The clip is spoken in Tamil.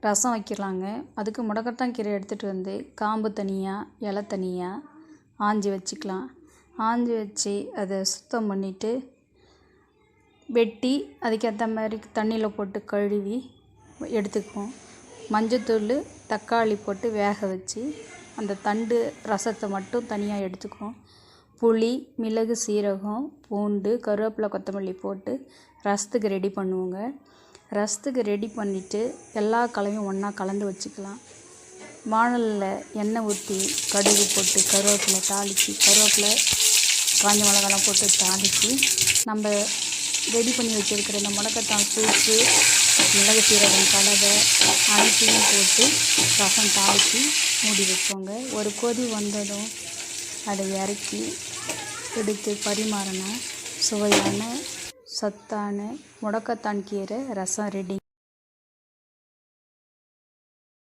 ரசம் வைக்கலாங்க. அதுக்கு முடக்கத்தான் கீரை எடுத்துகிட்டு வந்து காம்பு தனியாக, இலை தனியாக ஆஞ்சி வச்சுக்கலாம். ஆஞ்சி வச்சு அதை சுத்தம் பண்ணிவிட்டு வெட்டி அதுக்கேற்ற மாதிரி தண்ணியில் போட்டு கழுவி எடுத்துக்குவோம். மஞ்சத்தூள், தக்காளி போட்டு வேக வச்சு அந்த தண்டு ரசத்தை மட்டும் தனியாக எடுத்துக்குவோம். புளி, மிளகு, சீரகம், பூண்டு, கருவேப்பிலை, கொத்தமல்லி போட்டு ரசத்துக்கு ரெடி பண்ணுவோங்க. ரசத்துக்கு ரெடி பண்ணிவிட்டு எல்லா கலவையும் ஒன்றா கலந்து வச்சுக்கலாம். வாணலில் எண்ணெய் ஊற்றி கடுகு போட்டு கருவேப்பிலை தாளித்து, கருவேப்பிலை காஞ்ச மிளகாலாம் போட்டு தாளித்து நம்ம ரெடி பண்ணி வச்சுருக்கிற இந்த முடக்கத்தான் சூப்பு, மிளகு, சீரகம், கலவை அனைத்தையும் போட்டு ரசம் தாளித்து மூடி வைப்போங்க. ஒரு கொதி வந்ததும் அதை இறக்கி எடுத்து பரிமாறினா சுவையான சத்தான முடக்கத்தான் கீரை ரசம் ரெடி.